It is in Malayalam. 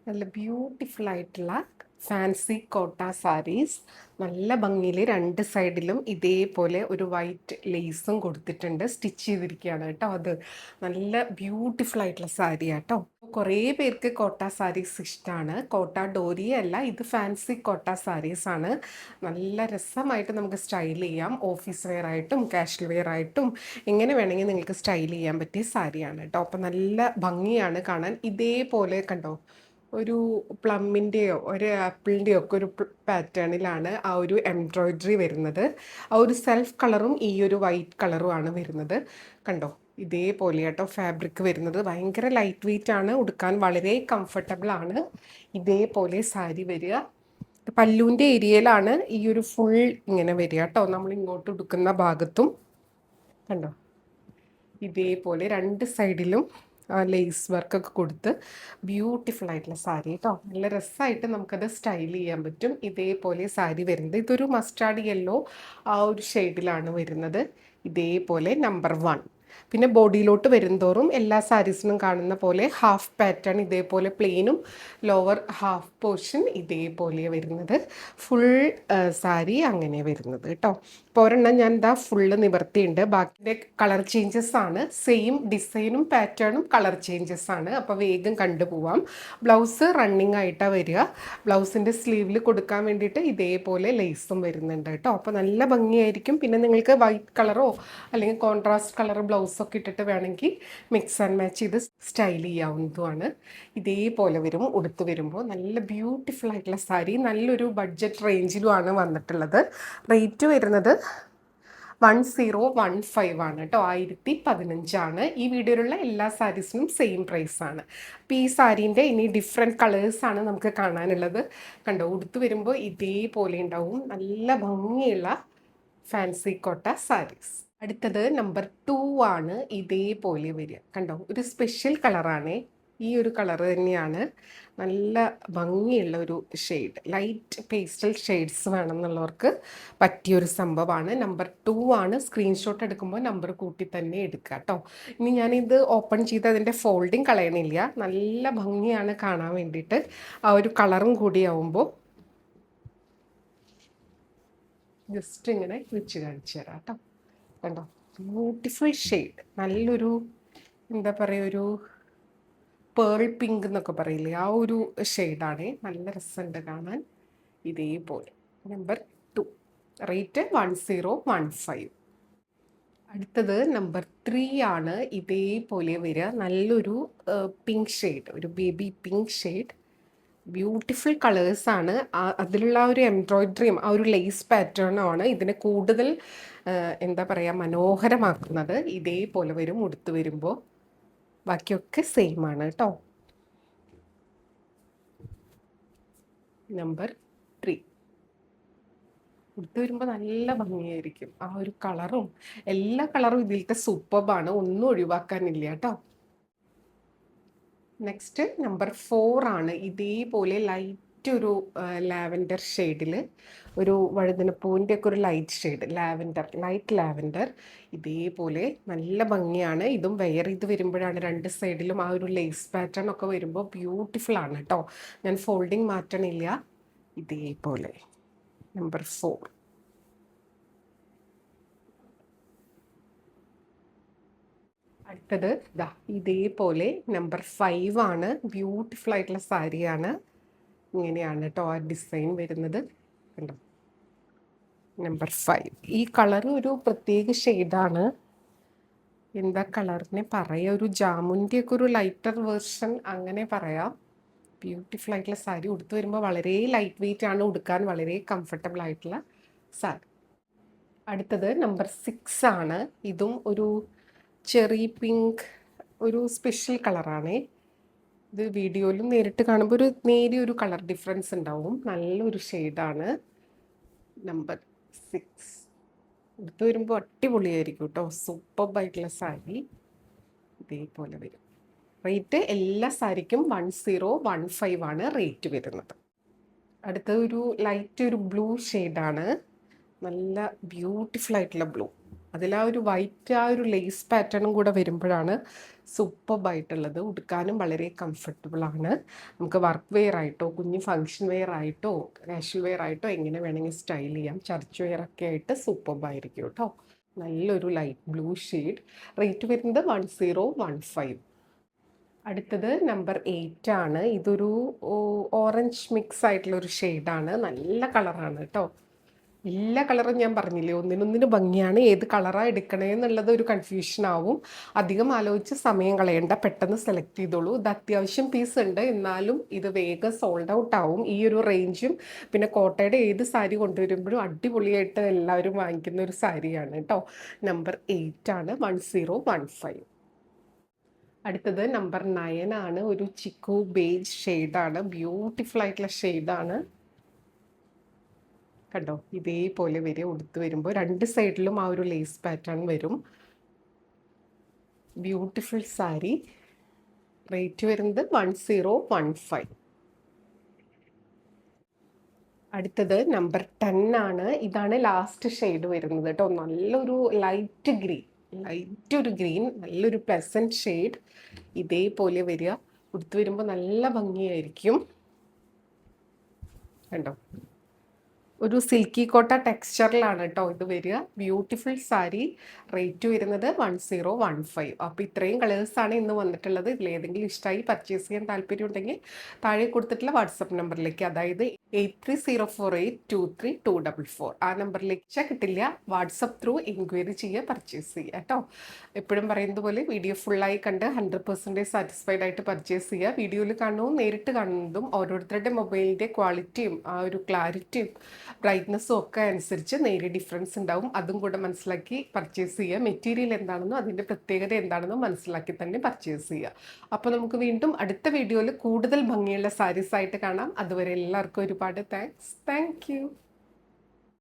നല്ല ബ്യൂട്ടിഫുൾ ആയിട്ടുള്ള ഫാൻസി കോട്ട സാരീസ്. നല്ല ഭംഗിയിൽ രണ്ട് സൈഡിലും ഇതേപോലെ ഒരു വൈറ്റ് ലേസും കൊടുത്തിട്ടുണ്ട്. സ്റ്റിച്ച് ചെയ്തിരിക്കുകയാണ് കേട്ടോ. അത് നല്ല ബ്യൂട്ടിഫുൾ ആയിട്ടുള്ള സാരി ആട്ടോ. കുറേ പേർക്ക് കോട്ട സാരീസ് ഇഷ്ടമാണ്. കോട്ട ഡോരി അല്ല, ഇത് ഫാൻസി കോട്ട സാരീസ് ആണ്. നല്ല രസമായിട്ട് നമുക്ക് സ്റ്റൈൽ ചെയ്യാം. ഓഫീസ് വെയർ ആയിട്ടും കാഷ്വൽ വെയർ ആയിട്ടും എങ്ങനെ വേണമെങ്കിൽ നിങ്ങൾക്ക് സ്റ്റൈൽ ചെയ്യാൻ പറ്റിയ സാരിയാണ് കേട്ടോ. അപ്പം നല്ല ഭംഗിയാണ് കാണാൻ. ഇതേപോലെ കണ്ടോ, ഒരു പ്ലമ്മിൻ്റെയോ ഒരു ആപ്പിളിൻ്റെയോ ഒക്കെ ഒരു പാറ്റേണിലാണ് ആ ഒരു എംബ്രോയ്ഡറി വരുന്നത്. ആ ഒരു സെൽഫ് കളറും ഈ ഒരു വൈറ്റ് കളറുമാണ് വരുന്നത്. കണ്ടോ, ഇതേപോലെ കേട്ടോ ഫാബ്രിക് വരുന്നത്. ഭയങ്കര ലൈറ്റ് വെയിറ്റ് ആണ്, ഉടുക്കാൻ വളരെ കംഫർട്ടബിൾ ആണ്. ഇതേപോലെ സാരി വരിക. പല്ലുവിൻ്റെ ഏരിയയിലാണ് ഈ ഒരു ഫുൾ ഇങ്ങനെ വരിക കേട്ടോ. നമ്മൾ ഇങ്ങോട്ട് ഉടുക്കുന്ന ഭാഗത്തും കണ്ടോ ഇതേപോലെ രണ്ട് സൈഡിലും ലേസ് വർക്കൊക്കെ കൊടുത്ത് ബ്യൂട്ടിഫുൾ ആയിട്ടുള്ള സാരി കേട്ടോ. നല്ല രസമായിട്ട് നമുക്കത് സ്റ്റൈൽ ചെയ്യാൻ പറ്റും. ഇതേപോലെ സാരി വരുന്നത് ഇതൊരു മസ്റ്റാർഡ് യെല്ലോ ആ ഒരു ഷെയ്ഡിലാണ് വരുന്നത്. ഇതേപോലെ നമ്പർ 1. പിന്നെ ബോഡിയിലോട്ട് വരുംതോറും എല്ലാ സാരീസിനും കാണുന്ന പോലെ ഹാഫ് പാറ്റേൺ ഇതേപോലെ പ്ലെയിനും ലോവർ ഹാഫ് പോർഷൻ ഇതേപോലെ വരുന്നത്. ഫുൾ സാരി അങ്ങനെ വരുന്നത് കേട്ടോ. ഇപ്പോൾ ഒരെണ്ണം ഞാൻ എന്താ ഫുള്ള് നിവർത്തിയുണ്ട്. ബാക്കിയുടെ കളർ ചേഞ്ചസ് ആണ്. സെയിം ഡിസൈനും പാറ്റേണും കളർ ചേഞ്ചസ് ആണ്. അപ്പോൾ വേഗം കണ്ടുപോവാം. ബ്ലൗസ് റണ്ണിങ് ആയിട്ടാണ് വരിക. ബ്ലൗസിൻ്റെ സ്ലീവിൽ കൊടുക്കാൻ വേണ്ടിയിട്ട് ഇതേപോലെ ലേസും വരുന്നുണ്ട് കേട്ടോ. അപ്പോൾ നല്ല ഭംഗിയായിരിക്കും. പിന്നെ നിങ്ങൾക്ക് വൈറ്റ് കളറോ അല്ലെങ്കിൽ കോൺട്രാസ്റ്റ് കളർ ബ്ലൗസൊക്കെ ഇട്ടിട്ട് വേണമെങ്കിൽ മിക്സ് ആൻഡ് മാച്ച് ചെയ്ത് സ്റ്റൈൽ ചെയ്യാവുന്നതുമാണ്. ഇതേപോലെ വരും ഉടുത്ത് വരുമ്പോൾ. നല്ല ബ്യൂട്ടിഫുൾ ആയിട്ടുള്ള സാരി. നല്ലൊരു ബഡ്ജറ്റ് റേഞ്ചിലുമാണ് വന്നിട്ടുള്ളത്. റേറ്റ് വരുന്നത് 1015 ആണ് കേട്ടോ. 1015 ഈ വീഡിയോയിലുള്ള എല്ലാ സാരീസിനും സെയിം പ്രൈസ് ആണ്. അപ്പോൾ ഈ സാരീൻ്റെ ഇനി ഡിഫറെൻറ്റ് കളേഴ്സാണ് നമുക്ക് കാണാനുള്ളത്. കണ്ടോ, ഉടുത്ത് വരുമ്പോൾ ഇതേപോലെ ഉണ്ടാവും. നല്ല ഭംഗിയുള്ള ഫാൻസി കോട്ട സാരീസ്. അടുത്തത് നമ്പർ 2 ആണ്. ഇതേപോലെ വരിക. കണ്ടോ, ഒരു സ്പെഷ്യൽ കളറാണ്. ഈ ഒരു കളർ തന്നെയാണ്. നല്ല ഭംഗിയുള്ള ഒരു ഷെയ്ഡ്. ലൈറ്റ് പേസ്റ്റൽ ഷെയ്ഡ്സ് വേണമെന്നുള്ളവർക്ക് പറ്റിയൊരു സംഭവമാണ്. നമ്പർ 2 ആണ്. സ്ക്രീൻഷോട്ട് എടുക്കുമ്പോൾ നമ്പർ കൂട്ടി തന്നെ എടുക്കുക കേട്ടോ. ഇനി ഞാനിത് ഓപ്പൺ ചെയ്ത് അതിൻ്റെ ഫോൾഡിങ് കളയണില്ല. നല്ല ഭംഗിയാണ് കാണാൻ വേണ്ടിയിട്ട്. ആ ഒരു കളറും കൂടി ആവുമ്പോൾ ജസ്റ്റ് ഇങ്ങനെ വെച്ച് കാണിച്ചു തരാം കേട്ടോ. കണ്ടോ, ബ്യൂട്ടിഫുൾ ഷെയ്ഡ്. നല്ലൊരു എന്താ പറയുക, ഒരു പേൾ പിങ്ക് എന്നൊക്കെ പറയില്ലേ, ആ ഒരു ഷെയ്ഡാണ്. നല്ല രസമുണ്ട് കാണാൻ. ഇതേപോലെ നമ്പർ 2. റേറ്റ് 1015. അടുത്തത് നമ്പർ 3 ആണ്. ഇതേപോലെ വരിക. നല്ലൊരു പിങ്ക് ഷെയ്ഡ്, ഒരു ബേബി പിങ്ക് ഷെയ്ഡ്. ബ്യൂട്ടിഫുൾ കളേഴ്സാണ്. അതിലുള്ള ആ ഒരു എംബ്രോയ്ഡറിയും ആ ഒരു ലേസ് പാറ്റേണുമാണ് ഇതിനെ കൂടുതൽ എന്താ പറയുക മനോഹരമാക്കുന്നത്. ഇതേപോലെ വരും ഉടുത്ത് വരുമ്പോൾ. ബാക്കിയൊക്കെ സെയിം ആണ് കേട്ടോ. നമ്പർ 3 ഉടുത്ത് വരുമ്പോൾ നല്ല ഭംഗിയായിരിക്കും. ആ ഒരു കളറും എല്ലാ കളറും ഇതിലത്തെ സൂപ്പർബാണ്. ഒന്നും ഒഴിവാക്കാനില്ല കേട്ടോ. നെക്സ്റ്റ് നമ്പർ 4 ആണ്. ഇതേപോലെ ലൈറ്റ് ഒരു ലാവൻഡർ ഷെയ്ഡിൽ ഒരു വഴുതനപ്പൂവിൻ്റെ ഒക്കെ ഒരു light shade lavender, light lavender. ഇതേപോലെ നല്ല ഭംഗിയാണ്. ഇതും വെയർ ചെയ്ത് വരുമ്പോഴാണ് രണ്ട് സൈഡിലും ആ ഒരു ലേസ് പാറ്റേൺ ഒക്കെ വരുമ്പോൾ ബ്യൂട്ടിഫുൾ ആണ് കേട്ടോ. ഞാൻ ഫോൾഡിങ് മാറ്റണില്ല. ഇതേപോലെ നമ്പർ 4. അടുത്തത് ഇതാ ഇതേപോലെ നമ്പർ 5 ആണ്. ബ്യൂട്ടിഫുൾ ആയിട്ടുള്ള സാരിയാണ്. ഇങ്ങനെയാണ് കേട്ടോ ആ ഡിസൈൻ വരുന്നത്. കണ്ടോ, നമ്പർ 5. ഈ കളർ ഒരു പ്രത്യേക ഷെയ്ഡാണ്. എന്താ കളറിനെ പറയുക, ഒരു ജാമുൻ്റെ ഒക്കെ ഒരു ലൈറ്റർ വേർഷൻ അങ്ങനെ പറയാം. ബ്യൂട്ടിഫുൾ ആയിട്ടുള്ള സാരി. ഉടുത്ത് വരുമ്പോൾ വളരെ ലൈറ്റ് വെയിറ്റ് ആണ്, ഉടുക്കാൻ വളരെ കംഫർട്ടബിൾ ആയിട്ടുള്ള സാരി. അടുത്തത് നമ്പർ 6 ആണ്. ഇതും ഒരു ചെറി പിങ്ക്, ഒരു സ്പെഷ്യൽ കളറാണ്. ഇത് വീഡിയോയിലും നേരിട്ട് കാണുമ്പോൾ ഒരു നേരിയൊരു കളർ ഡിഫറൻസ് ഉണ്ടാവും. നല്ലൊരു ഷെയ്ഡാണ്. നമ്പർ 6 എടുത്ത് വരുമ്പോൾ അടിപൊളിയായിരിക്കും കേട്ടോ. സൂപ്പർബായിട്ടുള്ള സാരി. ഇതേപോലെ വരും. റേറ്റ് എല്ലാ സാരിക്കും 1015 ആണ് റേറ്റ് വരുന്നത്. അടുത്ത ഒരു ലൈറ്റ് ഒരു ബ്ലൂ ഷെയ്ഡാണ്. നല്ല ബ്യൂട്ടിഫുൾ ആയിട്ടുള്ള ബ്ലൂ. അതിൽ ആ ഒരു വൈറ്റ് ആ ഒരു ലേസ് പാറ്റേണും കൂടെ വരുമ്പോഴാണ് സൂപ്പർബായിട്ടുള്ളത്. ഉടുക്കാനും വളരെ കംഫർട്ടബിൾ ആണ്. നമുക്ക് വർക്ക് വെയർ ആയിട്ടോ കുഞ്ഞ് ഫങ്ഷൻ വെയർ ആയിട്ടോ കാഷ്വൽ വെയർ ആയിട്ടോ എങ്ങനെ വേണമെങ്കിൽ സ്റ്റൈൽ ചെയ്യാം. ചർച്ച് വെയർ ഒക്കെ ആയിട്ട് സൂപ്പർബായിരിക്കും കേട്ടോ. നല്ലൊരു ലൈറ്റ് ബ്ലൂ ഷെയ്ഡ്. റേറ്റ് വരുന്നത് 1015. അടുത്തത് നമ്പർ 8 ആണ്. ഇതൊരു ഓറഞ്ച് മിക്സ് ആയിട്ടുള്ള ഒരു ഷെയ്ഡാണ്. നല്ല കളറാണ് കേട്ടോ. എല്ലാ കളറും ഞാൻ പറഞ്ഞില്ലേ, ഒന്നിനൊന്നിന് ഭംഗിയാണ്. ഏത് കളറാണ് എടുക്കണേ എന്നുള്ളത് ഒരു കൺഫ്യൂഷൻ ആവും. അധികം ആലോചിച്ച് സമയം കളയണ്ട, പെട്ടെന്ന് സെലക്ട് ചെയ്തോളൂ. ഇത് അത്യാവശ്യം പീസ് ഉണ്ട്, എന്നാലും ഇത് വേഗം സോൾഡ് ഔട്ട് ആവും. ഈ ഒരു റേഞ്ചും പിന്നെ കോട്ടയുടെ ഏത് സാരി കൊണ്ടുവരുമ്പോഴും അടിപൊളിയായിട്ട് എല്ലാവരും വാങ്ങിക്കുന്ന ഒരു സാരിയാണ് കേട്ടോ. നമ്പർ 8 ആണ്, 1015. അടുത്തത് നമ്പർ 9 ആണ്. ഒരു ചിക്കു ബേജ് ഷെയ്ഡാണ്. ബ്യൂട്ടിഫുൾ ആയിട്ടുള്ള ഷെയ്ഡാണ്. കണ്ടോ, ഇതേപോലെ വരെ ഉടുത്ത് വരുമ്പോൾ രണ്ട് സൈഡിലും ആ ഒരു ലേസ് പാറ്റേൺ വരും. ബ്യൂട്ടിഫുൾ സാരി. റേറ്റ് വരുന്നത് 1015. അടുത്തത് നമ്പർ 10 ആണ്. ഇതാണ് ലാസ്റ്റ് ഷെയ്ഡ് വരുന്നത് കേട്ടോ. നല്ലൊരു ലൈറ്റ് ഗ്രീൻ, നല്ലൊരു പ്ലസൻറ്റ് ഷെയ്ഡ്. ഇതേപോലെ വരിക, ഉടുത്ത് വരുമ്പോൾ നല്ല ഭംഗിയായിരിക്കും. കണ്ടോ, ഒരു സിൽക്കി കോട്ട ടെക്സ്ചറിലാണ് കേട്ടോ ഇത് വരിക. ബ്യൂട്ടിഫുൾ സാരി. റേറ്റ് വരുന്നത് 1015. അപ്പോൾ ഇത്രയും കളേഴ്സാണ് ഇന്ന് വന്നിട്ടുള്ളത്. ഇതിലേതെങ്കിലും ഇഷ്ടമായി പർച്ചേസ് ചെയ്യാൻ താല്പര്യം ഉണ്ടെങ്കിൽ താഴെ കൊടുത്തിട്ടുള്ള വാട്സപ്പ് നമ്പറിലേക്ക്, അതായത് 8304823244, ആ നമ്പറിലേക്ക് കിട്ടില്ല, വാട്സപ്പ് ത്രൂ എൻക്വയറി ചെയ്യുക, പർച്ചേസ് ചെയ്യുക കേട്ടോ. എപ്പോഴും പറയുന്നത് പോലെ വീഡിയോ ഫുള്ളായി കണ്ട് 100% സാറ്റിസ്ഫൈഡ് ആയിട്ട് പർച്ചേസ് ചെയ്യുക. വീഡിയോയിൽ കാണുന്നതും നേരിട്ട് കാണുന്നതും ഓരോരുത്തരുടെ മൊബൈലിൻ്റെ ക്വാളിറ്റിയും ആ ഒരു ക്ലാരിറ്റിയും ബ്രൈറ്റ്നസ്സും ഒക്കെ അനുസരിച്ച് നേരിയ ഡിഫറൻസ് ഉണ്ടാവും. അതും കൂടെ മനസ്സിലാക്കി പർച്ചേസ് ചെയ്യുക. മെറ്റീരിയൽ എന്താണെന്നോ അതിൻ്റെ പ്രത്യേകത എന്താണെന്നോ മനസ്സിലാക്കി തന്നെ പർച്ചേസ് ചെയ്യുക. അപ്പോൾ നമുക്ക് വീണ്ടും അടുത്ത വീഡിയോയിൽ കൂടുതൽ ഭംഗിയുള്ള സാരീസ് ആയിട്ട് കാണാം. അതുവരെ എല്ലാവർക്കും ഒരുപാട് താങ്ക്സ്. Thank you.